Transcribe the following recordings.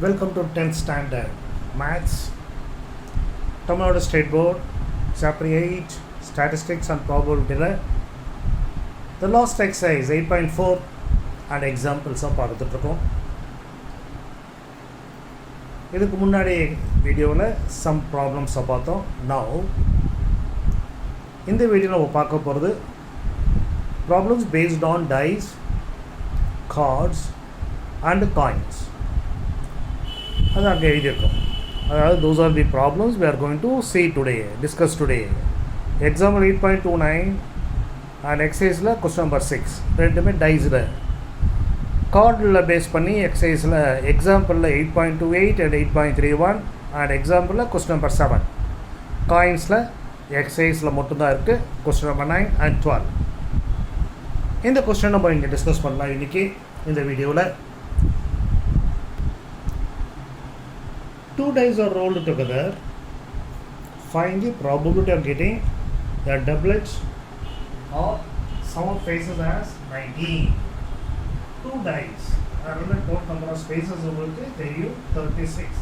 Welcome to 10th Standard Maths, Tamil Nadu State Board, Chapter 8, Statistics and Probability. The last exercise 8.4 and examples of பார்த்துட்ருக்கோம். இதுக்கு முன்னாடி வீடியோவில் some problems பார்த்தோம். Now இந்த வீடியோவில் நம்ம பார்க்க போகிறது problems based on dice, cards and coins. அதான் எழுதியிருக்கோம். அதாவது those are the problems we are going to see today, discuss today. Example 8.29 and exerciseல question number 6 ரெண்டுமே டைஸில் கார்டில் பேஸ் பண்ணி எக்ஸசைஸில் எக்ஸாம்பிளில் 8.28 and 8.31 அண்ட் எக்ஸாம்பிளில் question number 7 காயின்ஸில் எக்ஸசைஸில் மட்டும்தான் இருக்குது question number 9 and 12. இந்த question நம்ம இங்கே டிஸ்கஸ் பண்ணலாம் இன்றைக்கி இந்த வீடியோவில். Two dice are rolled together. Find the probability of getting a doublet or sum of faces as 19. Two dice. Total number of spaces உங்களுக்கு தெரியும் 36.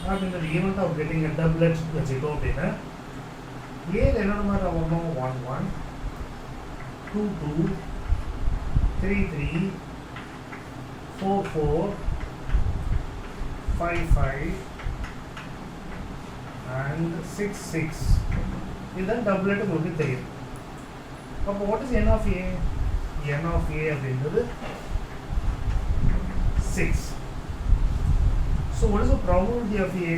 அப்படின்ற event of getting a doublet வச்சுட்டோம் அப்படின்னா என்னென்ன மாதிரி வரணும் 1 1 2 2 3 3 4 4 5 5 and 6 6. இதுதான் டபுளேட் உங்களுக்கு தெரியும். அப்போ what is n of a? n of a அப்படின்றது 6. So what is the probability of a?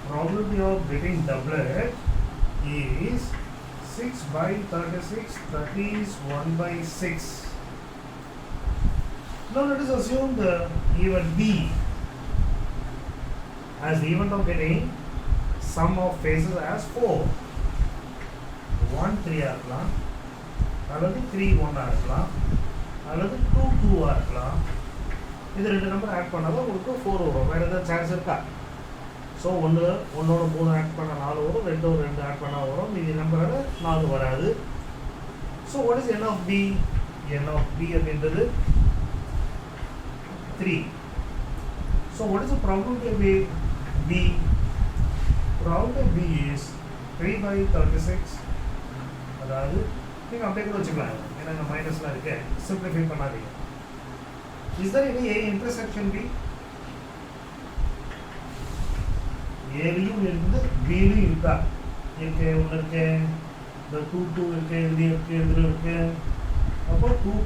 Probability of getting doublet is 6 by 36, that is 1 by 6. Now let us assume the event b as the event of getting sum of faces as 4. 1 3 இருக்கலாம், அல்லது 3 1 இருக்கலாம், அல்லது 2 2 இருக்கலாம். இது ரெண்டு number add பண்ணாதான் உங்களுக்கு 4 வரும். வேறு ஏதாவது சான்ஸ் இருக்கா? ஸோ ஒன்னோட 3 ஆட் பண்ணால் 4 வரும், 2 ஆட் பண்ணால் வரும், மீதி நம்பரோட 4 வராது. So what is n of b? n of b அப்படின்றது 3. So what is the probability of b? Probability of b is 3 by 36. அதாவது நீங்கள் அப்படியே கூட வச்சுக்கலாம், ஏன்னா இந்த மைனஸ்லாம் இருக்கு, சிம்பிளிஃபை பண்ணாதீங்க. Is there any a intersection b? ஏலையும் இருந்து பிலையும் இருக்கா? இருக்கு, ஒன்று இருக்கு, இந்த 2 2 இருக்கு, இதுலேயும் இருக்கு, இதில் இருக்கு. அப்போ 2,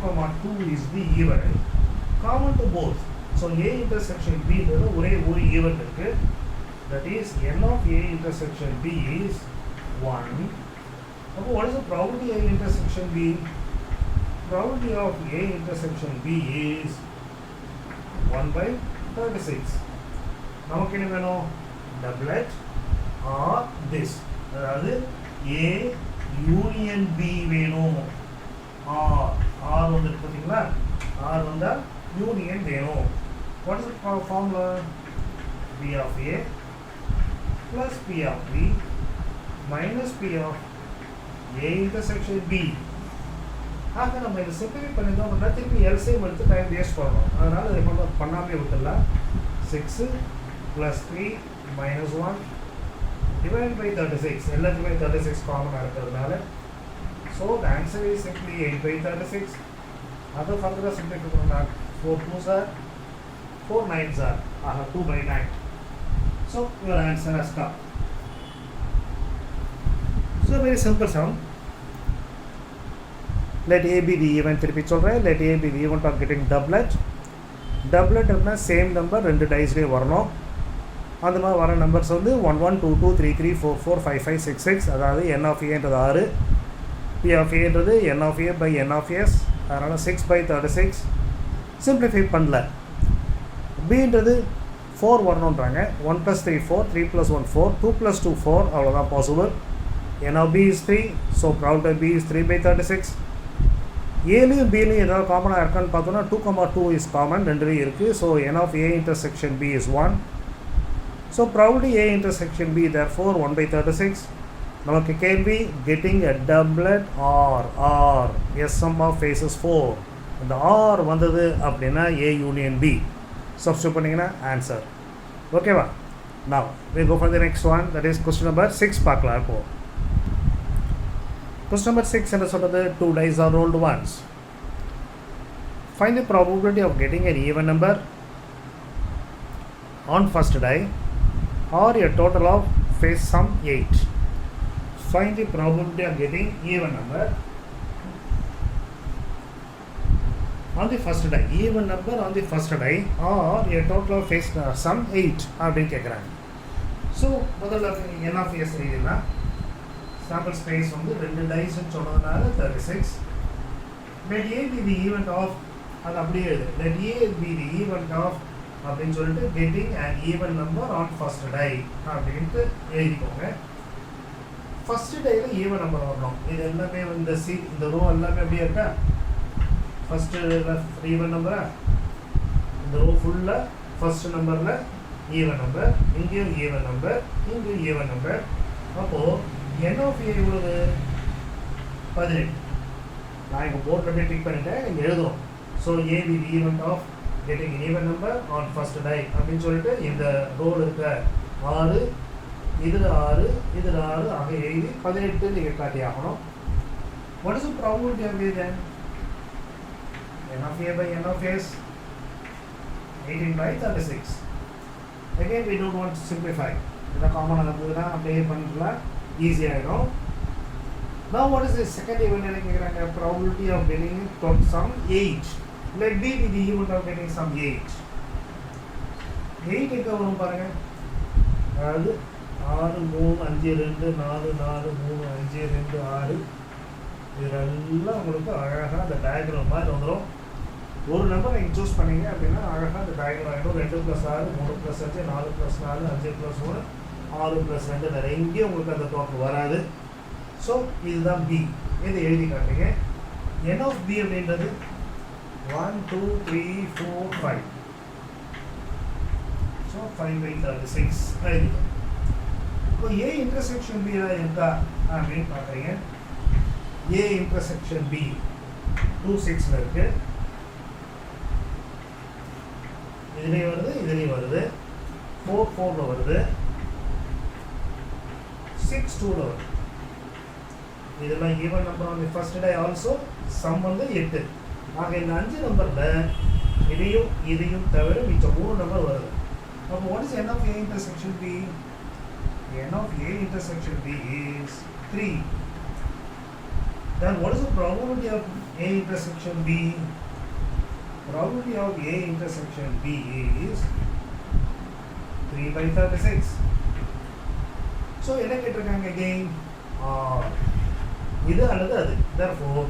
2 is the even common to both. So a intersection b ன்றது ஒரே ஒரு ஈவெண்ட் இருக்கு. That is n of a intersection b is 1. அப்போ what is the probability a intersection b? Probability of a intersection b is 1 by 36. நமக்கு என்ன வேணும்? doublet or this. அதாவது a union b வேணும். r வந்து பார்த்தீங்களா? r வந்தால் யூனியன் வேணும். What is the formula? b of a plus p of b minus p of a intersection b. ஆக நம்ம இதை சிம்பிளை பண்ணிட்டோம் அப்படின்னா திருப்பி எல்சிஎம் எடுத்து டைம் வேஸ்ட் பண்ணணும். அதனால் இதை பண்ணாமே விட்டுடலாம். 6 plus 3 minus 1 divided by 36. எல்லாத்துக்குமே 36 காமனாக இருக்கிறதுனால so the answer is simply 8 by 36. அதை ஃபர்தராக சிம்பிளிஃபை பண்ணால் 4 2s are 4 9s are 2 by 9. So your answer has come. So very simple sum. Let a be the event. திருப்பி சொல்கிறேன். Let a be the event of getting doublet. Doublet அப்படின்னா same number ரெண்டு டைஸ்லேயே வரணும். அந்த மாதிரி வர numbers வந்து 1 1 2 2 3 3 4 4 5 5 6 6. அதாவது n of a-ன்றது 6, p of a-ன்றது n of a by n of s. அதனால் 6 by 36. சிம்பிளிஃபை பண்ணல. பின்றது 4 வரணுன்றாங்க. 1 plus 3 4, 3 plus 1 4, 2 plus 2 4. அவ்வளோதான் possible. n of b is 3. So probability of b is 3 by 36. ஏலையும் பிலையும் ஏதாவது காமனாக இருக்கான்னு பார்த்தோன்னா 2, 2 இஸ் காமன், ரெண்டுலேயும் இருக்குது. So n of a intersection b is 1. So probability a intersection b therefore 1 by 36. நமக்கு கேள்வி getting a doublet or s sum of faces 4. இந்த R வந்தது அப்படின்னா ஏ யூனியன் பி சப்ஸ்டியூட் பண்ணிங்கன்னா ஆன்சர். ஓகேவா? Now we go for the next one, that is question number 6 பார்க்கலாம். இப்போ question number 6 என்ன சொல்றது? 2 dice are rolled once. Find the probability of getting an even number on first die or a total of face sum 8. Find the probability of getting even number on the first die, even number on the first die or a total of face sum 8 அப்படின்னு கேட்குறாங்க. So முதல்ல n of s எழுதினா sample space வந்து 2 டைஸ்ன்னு சொன்னதுனால 36. let a be the event of, அது அப்படியே எழுது, let a be the event of அப்படின்னு சொல்லிட்டு getting an even number on first die அப்படின்ட்டு எழுதிக்கோங்க. ஃபர்ஸ்ட் டைல ஈவன் நம்பர் வரணும். இது எல்லாமே இந்த ரோ எல்லாமே அப்படியே இருக்கா? ஃபர்ஸ்ட் ஈவன் நம்பரா? இந்த ரோ ஃபுல்லாக ஃபர்ஸ்ட் நம்பரில் ஈவன் நம்பர், இங்கேயும் ஈவன் நம்பர், இங்கேயும் ஈவன் நம்பர். அப்போது n of a எவ்வளவு? 18. நான் இங்கே போர்டில் அப்படியே டிக் பண்ணிட்டேன், நீங்கள் எழுதுவோம். So A be event of getting even number on first die அப்படின்னு சொல்லிட்டு இந்த ரோல் இருக்க 6, இதில் 6, இதில் 6 ஆக எழுதி 18 நீங்கள் காட்டி ஆகணும். What is the probability of இது? n of a by n of s 18 by 36. Again we don't want to simplify. இதை காமனாக இருந்ததுன்னா அப்படியே பண்ணிக்கலாம், ஈஸியாகிடும். Now what is the second event என்ன கேட்குறாங்க? Probability of getting some 8. Let B be the event of getting some 8. 8 எங்கே வரும் பாருங்க. அதாவது 6 3 5 2 4 4 3 5 2 6 இதெல்லாம் உங்களுக்கு அழகாக அந்த டயக்ராம் மாதிரி வந்துடும். ஒரு நம்பர் நீங்கள் சூஸ் பண்ணீங்க அப்படின்னா அழகாக அந்த டயக்ராம் ஆகிடும். 2 + 6 3 + 5 4 + 4 5 + 1 6 + 2 வேறு எங்கேயும் உங்களுக்கு அந்த டோட்டல் வராது. ஸோ இதுதான் பி. இதை எழுதி காட்டுங்க. n of b அப்படின்றது 1 2 3 4 5. So 5 by 36 எழுதிடும். இப்போ ஏ இன்டர்செக்ஷன் பி இருக்கா அப்படின்னு பார்க்குறீங்க. ஏ இன்டர்செக்ஷன் பி 2 6 இருக்கு. இதுலேயும் வருது, இதுலேயும் வருது. 4 4 வருது, 6 2 வருது. இதெல்லாம் even number on the first day also. Sum வந்து 8. ஆக இந்த 5 நம்பரில் இதையும் தவிர மிச்சம் 3 நம்பர் வருது. அப்போ what is n of a intersection b? n of a intersection b is 3. Then what is the probability of a intersection b? Probability of a intersection b is 3 by 36. So என்ன கேட்டிருக்காங்க again? இது அல்லது அது. Therefore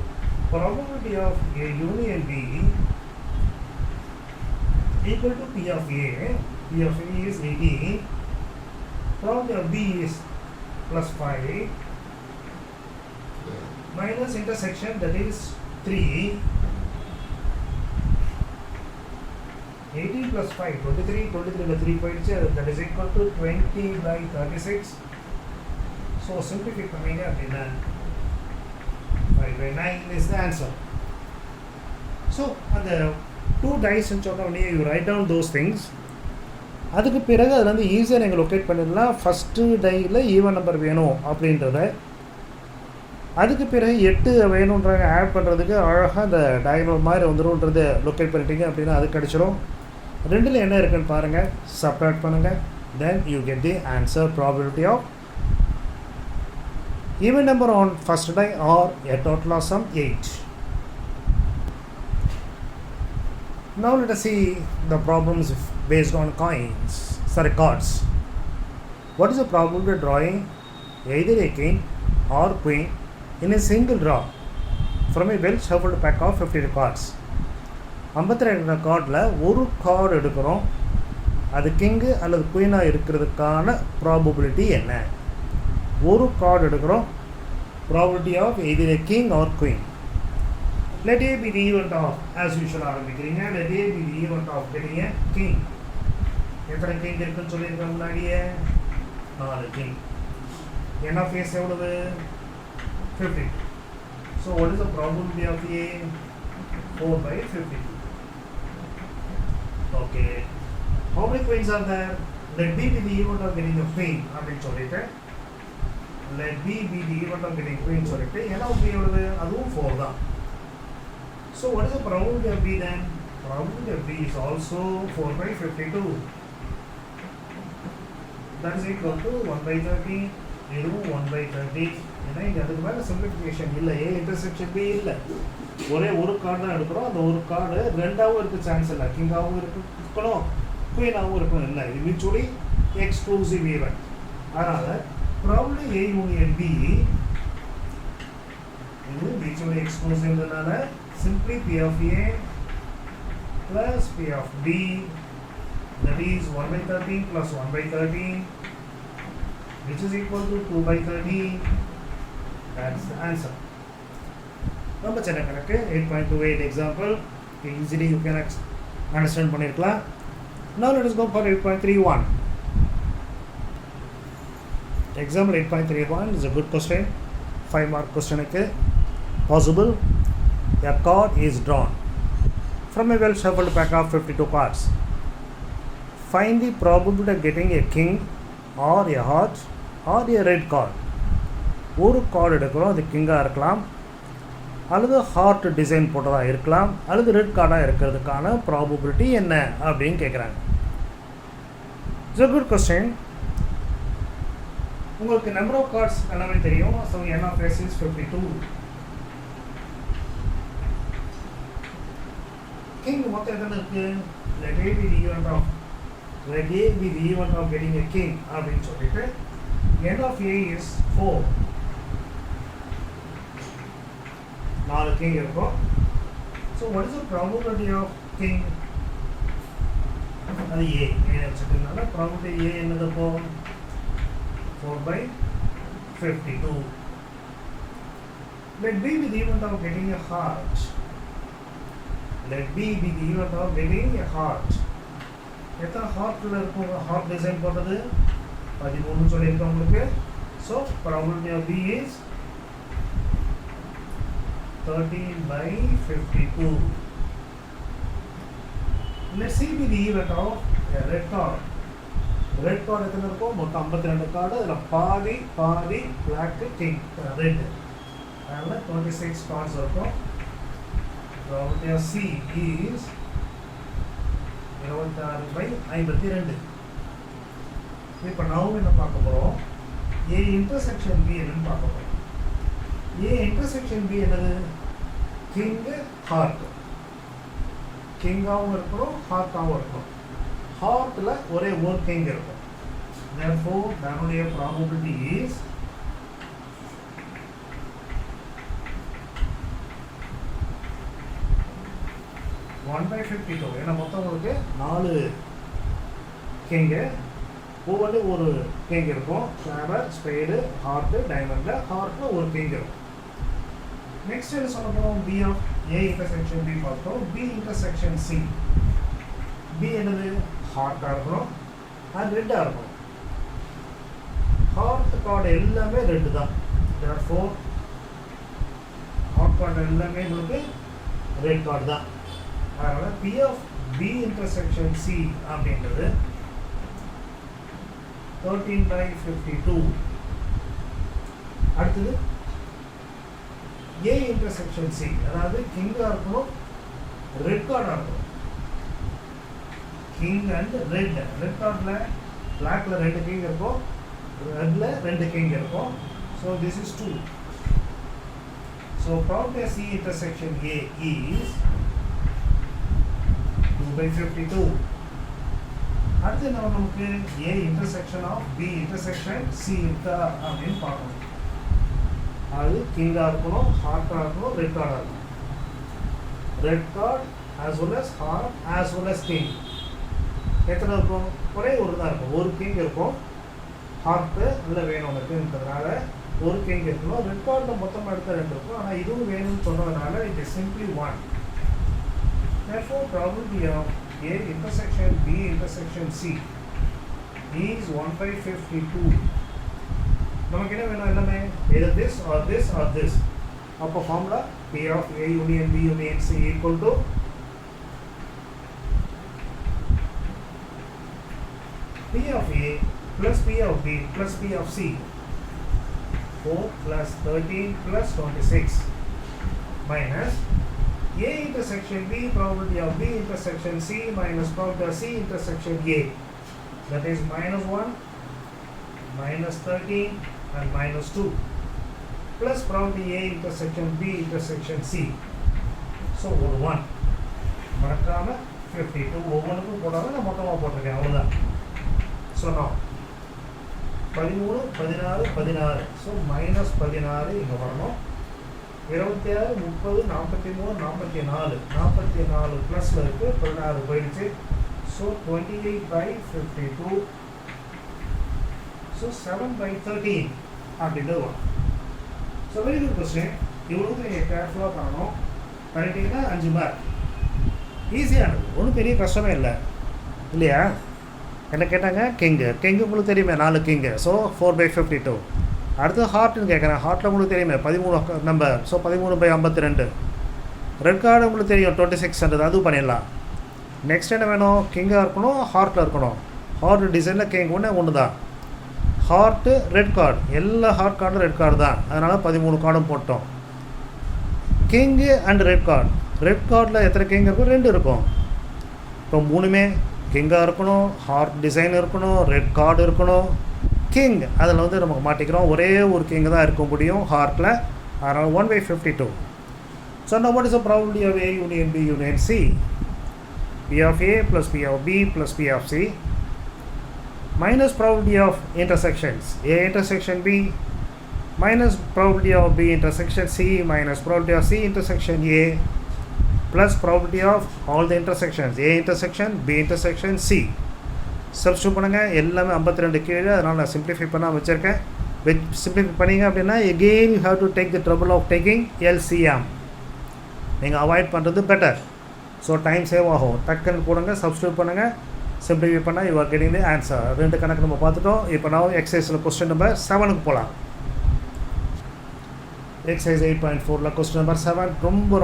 probability of a union b equal to p of a. P of a is 18. Probability of b is +5 minus intersection, that is 3. 18 + 5 23. 23 3 போயிடுச்சு. that is equal to 20 by 36. So simplify பண்ணீங்க அப்படின்னா 5 by 9 is the answer. So அந்த 2 dice சொன்ன உடனே you write down those things. அதுக்கு பிறகு அதில் வந்து ஈஸியாக நீங்கள் லொக்கேட் பண்ணிடலாம். ஃபஸ்ட்டு டையில் ஈவன் நம்பர் வேணும் அப்படின்றத, அதுக்கு பிறகு 8 வேணுன்றாங்க ஆட் பண்ணுறதுக்கு அழகாக அந்த டயக்ராம் மாதிரி வந்துடும்ன்றதை லொக்கேட் பண்ணிட்டீங்க அப்படின்னா அது கிடச்சிரும். ரெண்டில் என்ன இருக்குன்னு பாருங்கள், சப்ராக்ட் பண்ணுங்கள், then you get the answer. Probability of even number on first die or a total of sum 8. Now let us see the problems based on cards. What is the probability of drawing either a king or queen in a single draw from a well shuffled pack of 50 cards? 52 கார்டில் ஒரு card எடுக்கிறோம், அது king அல்லது குயினாக இருக்கிறதுக்கான probability என்ன? ஒரு card எடுக்கிறோம், probability of either a king or queen. Let A be the event of, as usual ஆரம்பிக்கிறீங்க, let A be the event of getting a king. எத்தனை கிங் இருக்குன்னு சொல்லியிருக்க முன்னாடியே? 4 கிங். n of A எவ்வளவு? 50. So what is the probability of A? 4 by 52. Okay. How many queens are there? Let B be the event of getting a queen. அப்படின்னு சொல்லிட்டு let B be the event of getting queen சொல்லிட்டு n of B எவ்வளவு? அதுவும் 4 தான். So what is the probability of B then? Probability of B is also 4 by 52. That is equal to 1 by 30. இதுவும் 1 by 30. ஏன்னா இங்கே அதுக்கு மேலே simplification இல்லை. A இன்டர்செக்ஷன் B இல்லை. ஒரே ஒரு கார்டு தான் எடுக்கிறோம். அந்த ஒரு கார்டு ரெண்டாவும் இருக்க சான்ஸ் இல்லை. கிங்காகவும் இருக்கணும், குயினாகவும் இருக்கணும். இல்லை, இது மியூச்சுவலி எக்ஸ்க்ளூசிவ் ஈவெண்ட். அதனால் ப்ராபபிளி A யூனியன் B இது mutually எக்ஸ்க்ளூசிவ்னால simply P of A plus P of B, that is 1 by 13 plus 1 by 13, which is equal to 2 by 30. That's the answer. நம்ம சின்ன கணக்கு 8.28 example easily you can understand பண்ணிருக்கலாம். Now let us go for 8.31. Example 8.31 is a good question. 5 mark question க்கு possible. A card is drawn from a well shuffled pack of 52 cards. Find the probability of getting a king or a heart or a red card. ஒரு card எடுக்கிறோம், அது கிங்காக இருக்கலாம், அல்லது heart design போட்டதாக இருக்கலாம், அல்லது red கார்டாக இருக்கிறதுக்கான probability என்ன அப்படின்னு கேட்குறாங்க. It's a good question. உங்களுக்கு நம்பர் ஆஃப் கார்ட்ஸ் எல்லாமே தெரியும். So n of s is 52. King மொத்தம் எத்தனை இருக்குது? let A be the event of getting a king அப்படின்னு சொல்லிட்டு n of A is 4. 4 king இருக்கும். So what is the probability of king? அது A வச்சுக்கிறதுனால probability A என்னது இப்போ 4 by 52. Let B be the event of getting a heart. Let B be the event of getting a heart. எத்தனை ஹார்ட்டில் இருக்கும்? Heart design போட்டது 13 சொல்லியிருக்கோம் உங்களுக்கு. So probability of B is 13 by 52. Let C be the event of a red card. Red card எத்தனை இருக்கும்? மொத்தம் 52 card. அதில் பாதி பிளாக்கு கிங் ரெட். அதனால் 26 கார்ட்ஸ் இருக்கும். probability of C is 26 by 52. இப்போ நான் என்ன பார்க்க போகிறோம்? A intersection B என்னன்னு பார்க்க போகிறோம். A intersection B என்னது? King heart. கிங்காகவும் இருக்கணும், ஹார்ட்டாகவும் இருக்கணும். ஹார்ட்டில் ஒரே ஒரு கிங் இருக்கும். therefore அதனுடைய probability is 1 by 52. ஏன்னா மொத்தம் உங்களுக்கு 4 கிங்கு, ஒவ்வொரு ஒரு கிங் இருக்கும். கிளாவர், ஸ்பேடு, ஹார்ட்டு, டைமண்டில் ஹார்ட்டில் ஒரு கிங் இருக்கும். நெக்ஸ்ட் என்ன சொல்ல போகிறோம்? B of A intersection B பார்த்தோம். B intersection C. B என்னது? ஹார்ட்டாக இருக்கணும், அது ரெட்டாக இருக்கும். ஹார்ட் கார்டு எல்லாமே ரெட்டு தான். therefore ஹார்ட் கார்டு எல்லாமே உங்களுக்கு ரெட் கார்டு தான். அதனால் P of B intersection C அப்படின்றது 13 by 52. அடுத்தது A intersection C, அதாவது கிங்காக இருக்கணும், ரெட் கார்டாக இருக்கணும். King and red. ரெட் கார்டில் பிளாக்ல 2 கிங் இருக்கும், ரெட்ல 2 கிங் இருக்கும். So this is 2. So probability C intersection A is 2 by 52. அடுத்து என்ன நமக்கு? A intersection of B intersection C இருக்கா அப்படின்னு பார்க்கணும். அது கிங்காக இருக்கணும், ஹார்ட்டாக இருக்கணும், ரெட் கார்டாக இருக்கணும். Red card as well as heart as well as king. எத்தனை இருக்கும்? ஒரே ஒரு தான் இருக்கும். ஒரு கிங் இருக்கும், ஹார்ட்டு இல்லை வேணும் இருக்குன்றதுனால ஒரு கிங் இருக்கணும். ரெட் கார்டில் மொத்தமாக எடுத்த 2 இருக்கும். ஆனால் இதுவும் வேணும்னு சொன்னதுனால it is simply 1. therefore probability of A intersection B intersection C is 1 by 52. நமக்கு என்ன வேணும்? எல்லாமே either this or this or this. அப்போ formula P of A union B union C equal to P of A plus P of B plus P of C. 4 plus 13 plus 26 minus A intersection B probability of B intersection C minus probability of C intersection A. That is minus 1, minus 13 and minus 2 plus probability A intersection B intersection C. So 1 மறக்காம 52 ஒவ்வொன்றுக்கும் போடாம நான் மொத்தமாக போட்டிருக்கேன் அவ்வளோதான். So நான் 13 16 16 so minus 16 இங்கே வரணும். 26 30 43 44 44 ப்ளஸில் இருக்குது 16 போயிடுச்சு. ஸோ 28/52 ஸோ 7/13 அப்படின்றது வரும். So very good question. இவ்வளோக்கு நீங்கள் கேர்ஃபுல்லாக பண்ணணும். பண்ணிட்டீங்கன்னா 5 மார்க். ஈஸியானது, ஒன்றும் பெரிய கஷ்டமே இல்லை இல்லையா? என்ன கேட்டாங்க? கிங்கு உங்களுக்கு தெரியுமே 4 கிங்கு. ஸோ 4/52. அடுத்து ஹார்ட்னு கேட்குறேன். ஹார்ட்டில் உங்களுக்கு தெரியுமே 13 நம்பர். ஸோ 13/52. ரெட் கார்டு உங்களுக்கு தெரியும் 2600. அதுவும் பண்ணிடலாம். நெக்ஸ்ட் என்ன வேணும்? கிங்காக இருக்கணும், ஹார்ட்டில் இருக்கணும். ஹார்ட் டிசைனில் கிங் ஒன்று தான். ஹார்ட்டு ரெட் கார்டு, எல்லா ஹார்ட் கார்டும் ரெட் கார்டு தான். அதனால் 13 கார்டும் போட்டோம். King and red card. Red கார்டில் எத்தனை கிங் இருக்கும்? 2 இருக்கும். இப்போ 3மே கிங்காக இருக்கணும், ஹார்ட் டிசைன் இருக்கணும், ரெட் கார்டு இருக்கணும், கிங். அதில் வந்து நமக்கு மாட்டிக்கிறோம். ஒரே ஒரு கிங் தான் இருக்க முடியும் ஹார்ட்டில். அதனால் 1/52. So now what is the probability of A union B union C? P of A plus P of B plus P of C minus probability of intersections A intersection B minus probability of B intersection C minus probability of C intersection A plus probability of all the intersections A intersection B intersection C. Substitute பண்ணுங்கள். எல்லாமே 52 கீழே. அதனால் நான் simplify பண்ணால் வச்சுருக்கேன். Simplify பண்ணிங்க அப்படின்னா again you have to take the trouble of taking LCM. நீங்கள் அவாய்ட் பண்ணுறது பெட்டர். ஸோ டைம் சேவ் ஆகும். டக்குன்னு போடுங்க, சப்ஸ்டியூட் பண்ணுங்கள், சிம்பிளிஃபை பண்ணால் you are getting the answer. 2 கணக்கு நம்ம பார்த்துட்டோம். இப்போ நான் எக்ஸசைஸில் கொஸ்டின் நம்பர் 7க்கு போகலாம். எக்ஸசைஸ் 8.4ல கொஸ்டின் நம்பர் 7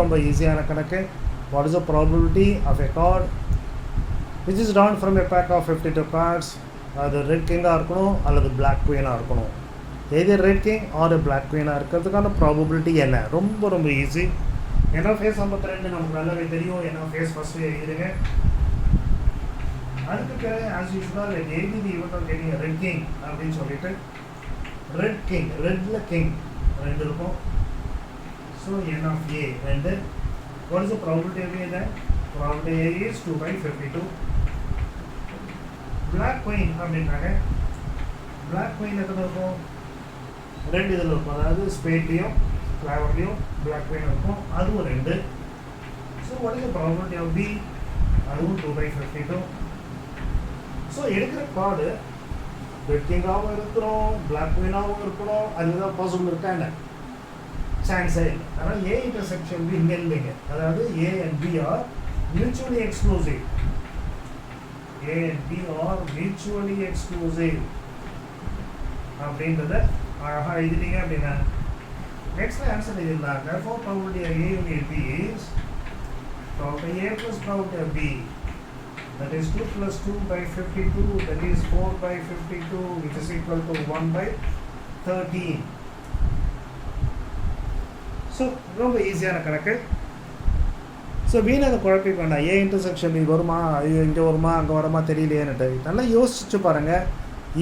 ரொம்ப ஈஸியான கணக்கு. What is the probability of a card which is drawn from a pack of 52 cards? அது ரெட் கிங்காக இருக்கணும் அல்லது பிளாக் குயினாக இருக்கணும். எதர் ரெட் கிங் ஆர் பிளாக் குயினாக இருக்கிறதுக்கான ப்ராபபிலிட்டி என்ன? ரொம்ப ஈஸி. என்ன ஃபேஸ் 52 நமக்கு நல்லாவே தெரியும். என்ன ஃபேஸ் ஃபஸ்ட்டு எழுதுங்க. அதுக்கு பிறகு ஆஸ் யூஷுவல் எழுதி event of getting red king அப்படின்னு சொல்லிட்டு ரெட் கிங், ரெட்டில் கிங் 2 இருக்கும். So n of A 2. What is the probability of A? Then probability A is 2/52. Black queen அப்படின்னாங்க. பிளாக் குயின் எத்தனை இருக்கும்? 2 இதில் இருக்கும். அதாவது ஸ்பேட்லேயும் ஃப்ளவர்லேயும் பிளாக் குயின் இருக்கும். அதுவும் 2. So what is the probability of B? அதுவும் 2/52. ஸோ எடுக்கிற கார்டு ரெட் கிங்காகவும் இருக்கிறோம், பிளாக் குயினாகவும் இருக்கணும். அதுதான் பாசிபிள் இருக்கா என்ன? சான்ஸே இல்லை. அதனால் ஏ இன்டர்செக்ஷன் பி இங்கே இல்லைங்க. அதாவது A and B are mutually exclusive. A and B are mutually exclusive அப்படின்றத அழகாக எழுதிட்டீங்க அப்படின்னா நெக்ஸ்ட் ஆன்சர் எழுதிடலாம். therefore probability of A union B is probability A plus probability of B, that is 2 plus 2/52, that is 4/52, which is equal to 1/13. So ரொம்ப ஈஸியான கணக்கு. So வீணாக குழப்பிக்க வேண்டாம். A intersection இது வருமா, இங்கே வருமா, அங்கே வருமா தெரியலையேன்னுட்டு நல்லா யோசிச்சு பாருங்கள்.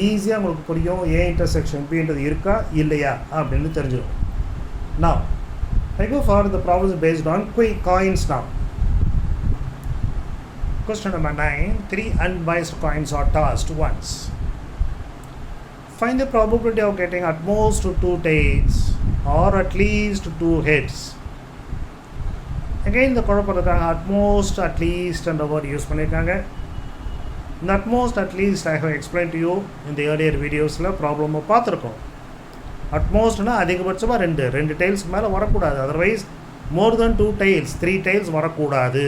ஈஸியாக உங்களுக்கு புரியும். ஏ இன்டர்செக்ஷன் பின்றது இருக்கா இல்லையா அப்படின்னு தெரிஞ்சிடும். Now I go for the problems based on coins now. Question number 9. 3 unbiased coins are tossed once. Find the probability of getting at most 2 tails or at least 2 heads. Again the குழப்பத்துக்காக at most, at least and the word use பண்ணியிருக்காங்க. இந்த at most, at least I have explained to you in the earlier videosல problem பார்த்துருக்கோம். at mostனா அதிகபட்சமாக 2 tailsக்கு மேலே வரக்கூடாது. Otherwise more than 2 tails, 3 tails வரக்கூடாது.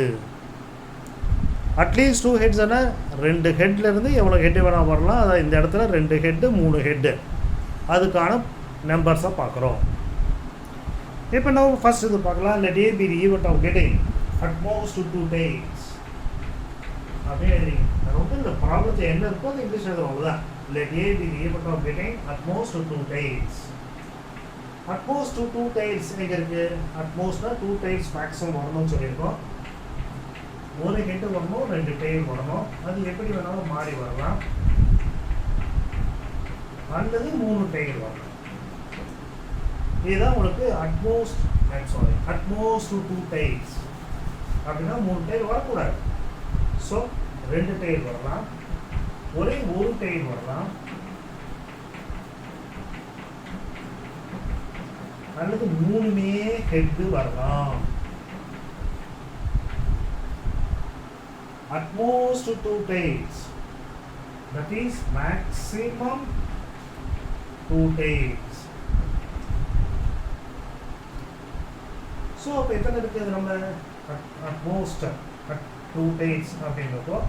அட்லீஸ்ட் 2 ஹெட்ஸ்னா 2 ஹெட்லேருந்து எவ்வளோ ஹெட்டு வேணால் வரலாம். அதாவது இந்த இடத்துல 2 ஹெட்டு 3 ஹெட்டு அதுக்கான நம்பர்ஸை பார்க்குறோம். இப்போ நம்ம ஃபர்ஸ்ட் இது பார்க்கலாம். let A be the event of getting at most 2 tails. அப்படியே எழுதிங்க. ரொம்ப இந்த ப்ராப்ளத்தை என்ன இருக்கோ அது இங்கிலீஷ் எழுதுறோம் அவ்வளோதான். let A be the event of getting at most 2 tails. at most 2 tails எங்கே இருக்குது? at mostனா 2 tails மேக்ஸிமம் வரணும்னு சொல்லியிருக்கோம். ஒரு ஹெட்டு வரணும், 2 டெயில் வரணும். அது எப்படி வேணாலும் மாறி வரலாம், அல்லது 3 டெயில் வரணும். இதுதான் உங்களுக்கு அட்மோஸ்ட் 2 டெயில்ஸ் அப்படின்னா 3 டெயில் வரக்கூடாது. ஸோ 2 டெயில் வரலாம், ஒரே ஒரு டெயில் வரலாம், அல்லது 3மே ஹெட்டு வரலாம். At most 2 tails, that is maximum 2 tails. So அப்போ எத்தனை இருக்குது நம்ம at most 2 tails அப்படின்றப்போ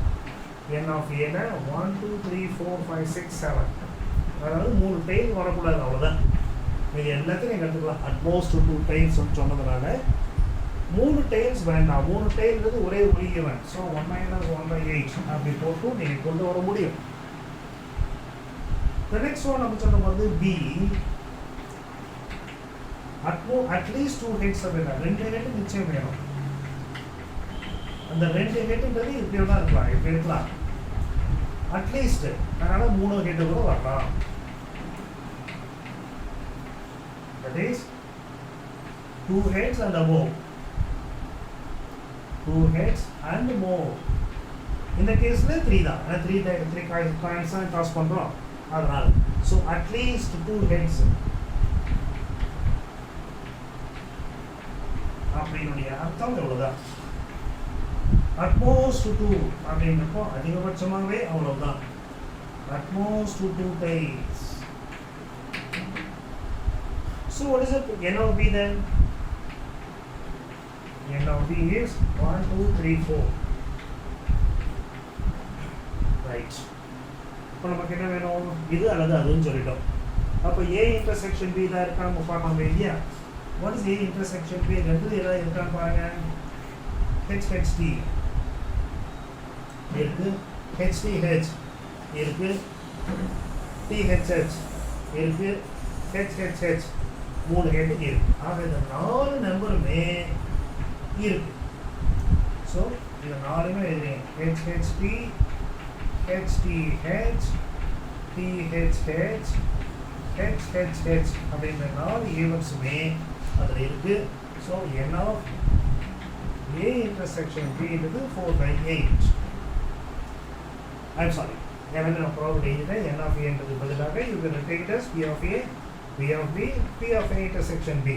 n of a 1 2 3 4 5 6 7, அதாவது 3 டெயில் வரக்கூடாது, அவ்வளோதான். இது எல்லாத்தையும் நீங்கள் எடுத்துக்கலாம். at most 2 tails சொன்னதுனால 3 டெயில்ஸ் வேண்டாம். 3 டெயில்ன்றது ஒரே ஒரு ஈவெண்ட். ஸோ 1 - 1/8 அப்படி போட்டு நீங்கள் கொண்டு வர முடியும். The next one நம்ம சொன்ன வந்து B, அட்லீஸ்ட் 2 ஹெட்ஸ் அப்படின்னா 2 ஹெட் நிச்சயம் வேணும். அந்த 2 ஹெட்டுன்றது இப்படி தான் இருக்கலாம், இப்படி இருக்கலாம் அட்லீஸ்ட். அதனால் 3 ஹெட்டு கூட வரலாம். That is 2 heads and above. 2 heads and more. இந்த கேஸ்ல 3 தான். 3 காயின்ஸ் தான் டாஸ் பண்றோம். அதனால so at least 2 heads அப்படினுடைய அர்த்தம் எவ்வளவுதான். at most 2 அப்படிங்கறப்போ அதிகபட்சமாவே அவ்வளவுதான். at most 2 tails. So what is it? N of B then? N of B is 1 2 3 4. Right. இப்போ நமக்கு என்ன வேணும்? இது அல்லது அதுன்னு சொல்லிட்டோம். அப்போ A intersection B தான் இருக்கா நம்ம பார்க்கலாம் இல்லையா? What is A intersection B? ரெண்டு ஏதாவது இருக்கான்னு பாருங்க. HHT இருக்கு, HTH இருக்கு, THH இருக்கு, HHH 3 ஹெட் இருக்கு. ஆக இந்த 4 நம்பருமே இருக்கு. ஸோ இது 4மே எழுதுறேன். HHT, HTH, THH, HHH அப்படின்ற 4 ஈவெண்ட்ஸுமே அதில் இருக்கு. So n of A intersection B என்பது 4/8. I'm sorry, நான் ப்ராப்ளம் எழுதிட்டேன். n of A என்பது பதிலாக you can take it as P of A, P of B, P of A intersection B.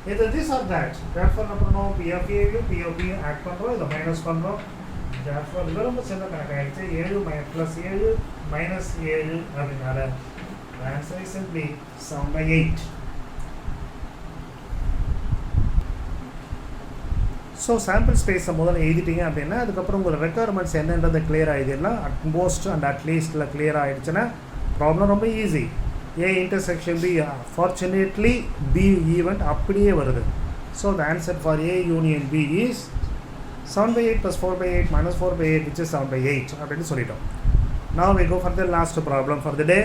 Either this or that. Therefore நம்ம பண்ணோம் P of A யும் P of B யும் add பண்ணுறோம், இதை minus பண்ணுறோம். Therefore இது ரொம்ப சின்ன கணக்காகிடுச்சு. 7 + 7 - 7 அப்படின்னால the answer is simply 7/8. So sample ஸ்பேஸை முதல்ல எழுதிட்டீங்க அப்படின்னா அதுக்கப்புறம் உங்கள் ரெக்குயர்மெண்ட்ஸ் என்னன்றது கிளியர் ஆகிடுதுலாம். அட்மோஸ்ட் அண்ட் அட்லீஸ்ட்டில் கிளியர் ஆகிடுச்சுன்னா ப்ராப்ளம் ரொம்ப easy. A intersection B, fortunately B event அப்படியே வருது. So the answer for A union B is 7/8 + 4/8 - 4/8 which is 7/8 அப்படின்னு சொல்லிட்டோம். Now we go for the last problem for the day.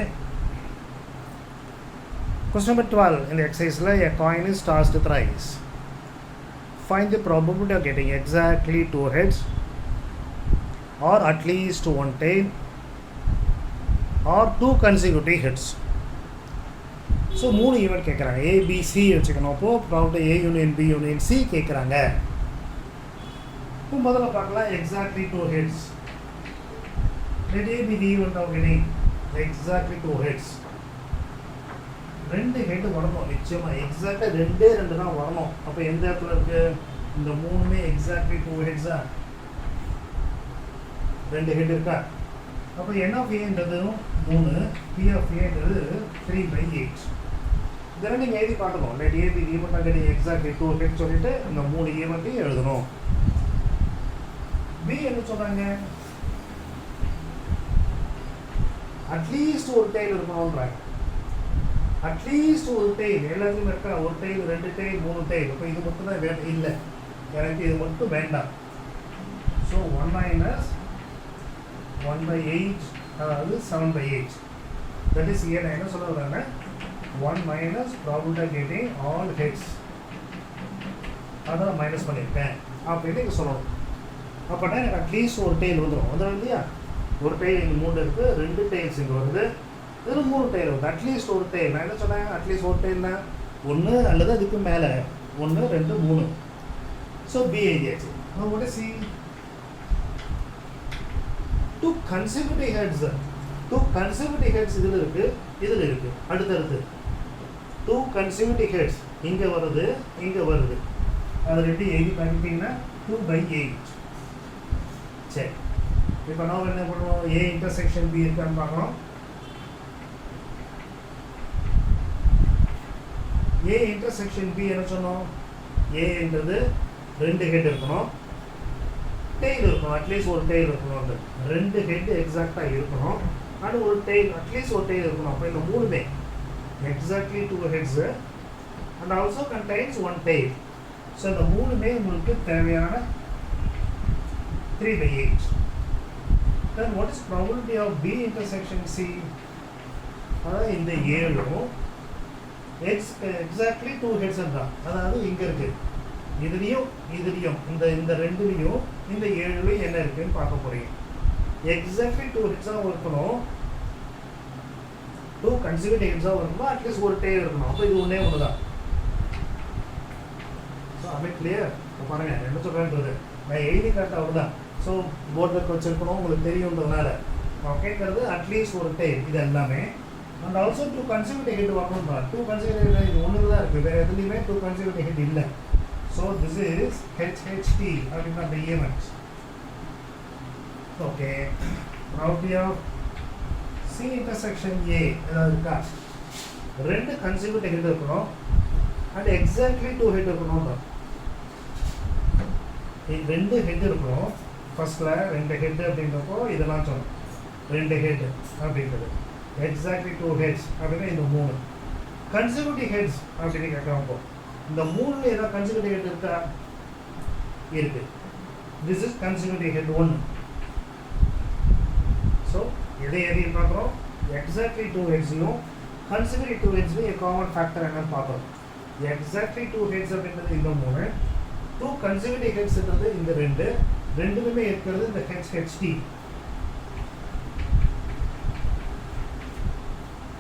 Question number 12 in the exercise, a coin is tossed thrice. Find the probability of getting exactly 2 heads or at least 1 tail or 2 consecutive hits. So 3 event கேட்குறாங்க. ABC வச்சுக்கணும். அப்போது problem A union B union C கேட்குறாங்க. இப்போ முதல்ல பார்க்கலாம் exactly 2 heads. let A be the event of getting exactly 2 heads. 2 head வரணும் நிச்சயமாக. எக்ஸாக்டாக 2 தான் வரணும். அப்போ எந்த இடத்துல இருக்குது? இந்த 3மே எக்ஸாக்ட்லி 2 ஹெட்ஸா? 2 ஹெட் இருக்கா? அப்போ n of Aன்றதும் 3, P of Aன்றது 3/8. இதெல்லாம் நீங்கள் எழுதி காட்டணும். let A be the event of getting exactly 2 heads சொல்லிட்டு இந்த 3 ஈவெண்ட்டையும் எழுதணும். B என்ன சொல்கிறாங்க? அட்லீஸ்ட் ஒரு டெய்ல் இருக்கணுன்றாங்க. அட்லீஸ்ட் ஒரு டெயில் எல்லாத்தையும் இருக்கா, ஒரு டெயில் 2 டெயில் 3 டெயில். இப்போ இது மட்டும் தான் வேண்டாம், இல்லை எனக்கு இது மட்டும் வேண்டாம். ஸோ 1 - 1/8 அதாவது 7/8. தட் இஸ் இயர் நான் என்ன சொல்ல வர்றேன்னா 1 - probability of getting all heads, அதான் மைனஸ் பண்ணியிருக்கேன் அப்படின்னு இங்கே சொல்லணும். அப்போனா எனக்கு அட்லீஸ்ட் ஒரு டெயில் வந்துடும் இல்லையா. ஒரு டெயில் இங்கே 3 இருக்குது, 2 டெயில்ஸ் இங்கே வருது, இதில் 3 டெயில் வருது. அட்லீஸ்ட் ஒரு டெயில் நான் என்ன சொன்னேன், அட்லீஸ்ட் ஒரு டெயில்னா 1 அல்லது அதுக்கு மேலே 1 2 3. ஸோ பி எழுதியாச்சு. what is C? 2 consecutive heads. 2 consecutive heads இதில் இருக்குது, இதில் இருக்குது. அடுத்தடுத்து 2 consecutive heads இங்கே வருது, இங்கே வருது. அது ரெண்டு எழுதி பண்ணிட்டீங்கன்னா 2/8. சரி, இப்போ நாம் என்ன பண்ணுவோம், A இன்டர்செக்ஷன் B இருக்கான்னு பார்க்கணும். A இன்டர்செக்ஷன் B என்ன சொன்னோம், A என்றது 2 ஹெட் இருக்கணும், டெயில் இருக்கணும், அட்லீஸ்ட் ஒரு டெயில் இருக்கணும். 2 ஹெட் எக்ஸாக்டாக இருக்கணும், ஆனால் ஒரு டெயில் அட்லீஸ்ட் ஒரு டெயில் இருக்கணும். அப்போ இந்த 3மே exactly 2 heads and also contains 1 tail. So இந்த 3மே உங்களுக்கு தேவையான 3/8. then what is probability of B intersection C? அதாவது இந்த 7ம் எக்ஸாக்ட்லி 2 heads தான். அதாவது இங்கே இருக்குது, இதுலேயும் இந்த 2லேயும் இந்த 7லேயும் என்ன இருக்குன்னு பார்க்க போகிறீங்க. எக்ஸாக்ட்லி 2 heads-ஆக இருக்கணும், 2 consecutive heads-ஆக இருக்கணும், அட்லீஸ்ட் ஒரு டெயில் இருக்கணும். அப்போ இது ஒன்றே ஒன்று தான். ஸோ அமே கிளியர். இப்போ பாருங்கள் என்ன சொல்கிறேன்றது நான் எழுதி காட்ட அவர் தான். ஸோ போர்டில் வச்சுருக்கணும், உங்களுக்கு தெரியுன்றதுனால நான் கேட்குறது அட்லீஸ்ட் ஒரு டெயில் இது எல்லாமே. அண்ட் ஆல்சோ 2 consecutive head வரணும் தான். 2 consecutive head இது ஒன்று தான் இருக்குது, வேறு எதுலேயுமே 2 consecutive head இல்லை. ஸோ திஸ் இஸ் HHT அப்படின்னா அந்த EMX. Okay, probability of C intersection A ஏதாவது இருக்கா, 2 consecutive head இருக்கணும் அண்ட் எக்ஸாக்ட்லி 2 head இருக்கணும். 2 head இருக்கணும், ஃபர்ஸ்ட்ல 2 head அப்படின்றப்போ இதெல்லாம் சொன்னோம், 2 head அப்படின்றது எக்ஸாக்ட்லி 2 heads அப்படின்னா இந்த 3 consecutive heads அப்படின்னு கேட்குறப்போ இந்த 3ல ஏதாவது consecutive head இருக்கா, இருக்கு. This is consecutive head 1. So எதை பார்க்குறோம், எக்ஸாக்ட்லி 2 heads-யும் consecutive 2 heads-லையும் காமன் ஃபேக்டர் என்னன்னு பார்க்குறோம். எக்ஸாக்ட்லி 2 heads அப்படின்றது இந்த 3, 2 consecutive heads-ன்றது இந்த 2, ரெண்டுமே இருக்கிறது இந்த HHT.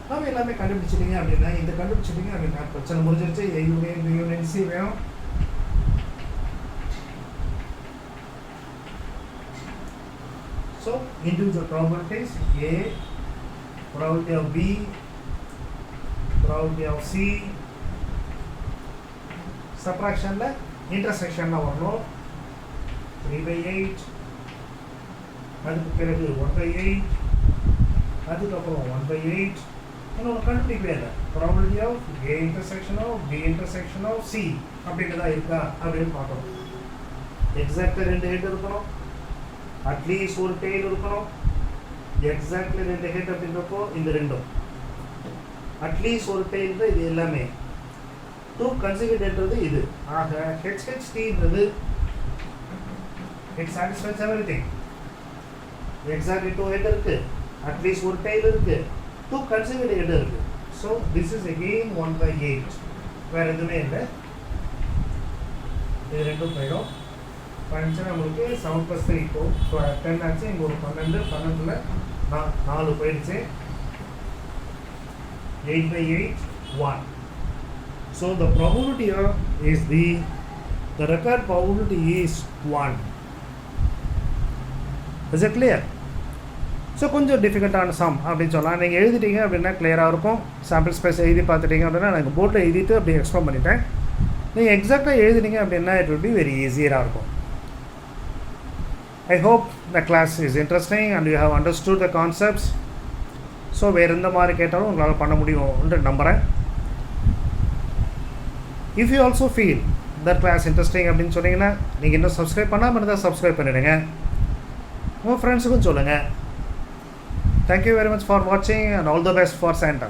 நம்ம எல்லாமே கண்டுபிடிச்சிட்டீங்க அப்படின்னா, இந்த கண்டுபிடிச்சிட்டீங்க அப்படின்னா பிரச்சனை முடிஞ்சிருச்சு. A union B union C வேணும். So individual probabilities, A, probability of B, probability of C, subtractionல intersection வரணும் 3/8, அதுக்கு பிறகு 1/8, அதுக்கப்புறம் 1/8. இன்னொன்று கண்டுபிடிக்கவே இல்லை, probability of A intersection of B intersection of C அப்படின்றதா இருக்கா அப்படின்னு பார்க்கணும். எக்ஸாக்டாக 2 ஹெட் இருக்கணும், அட்லீஸ்ட் ஒரு டெயில் இருக்கணும். எக்ஸாக்ட்லி 2 ஹெட் அப்படின்றப்போ இந்த 2ம் அட்லீஸ்ட் ஒரு டெயில் தான். இது எல்லாமே 2 consecutive இது. ஆக HHT-ன்றது it satisfies everything. Exactly 2 head இருக்கு, அட்லீஸ்ட் ஒரு டெயில் இருக்கு, 2 consecutive ஹெட் இருக்கு. ஸோ திஸ் இஸ் அகெயின் 1/8, வேற எதுவுமே இல்லை. இது ரெண்டும் போயிடும். பண்ணிச்சுன்னா நம்மளுக்கு 7 + 3 இப்போ 10 ஆச்சு. இங்கே ஒரு 12, 12ல் 4 போயிடுச்சு. 8/8 1. So the probability is the required probability is 1. Is it clear? So கொஞ்சம் டிஃபிகல்ட்டான சம் அப்படின்னு சொல்லலாம். நீங்கள் எழுதிட்டீங்க அப்படின்னா கிளியராக இருக்கும். சாம்பிள் ஸ்பேஸ் எழுதி பார்த்துட்டீங்க அப்படின்னா எனக்கு போர்டில் எழுதிட்டு அப்படி எக்ஸ்பிளைன் பண்ணிட்டேன். நீங்கள் எக்ஸாக்டாக எழுதினீங்க அப்படின்னா இட் வில் பி வெரி ஈஸியராக இருக்கும். I hope the class is interesting and you have understood the concepts. So வேறு எந்த மாதிரி கேட்டாலும் உங்களால் பண்ண முடியும்ன்ற நம்புகிறேன். If you also feel that class interesting அப்படின்னு சொன்னீங்கன்னா நீங்கள் இன்னும் சப்ஸ்கிரைப் பண்ணாமல் இருந்தால் சப்ஸ்கிரைப் பண்ணிவிடுங்க. உங்கள் ஃப்ரெண்ட்ஸுக்கும் சொல்லுங்கள். Thank you very much for watching and all the best for Santa.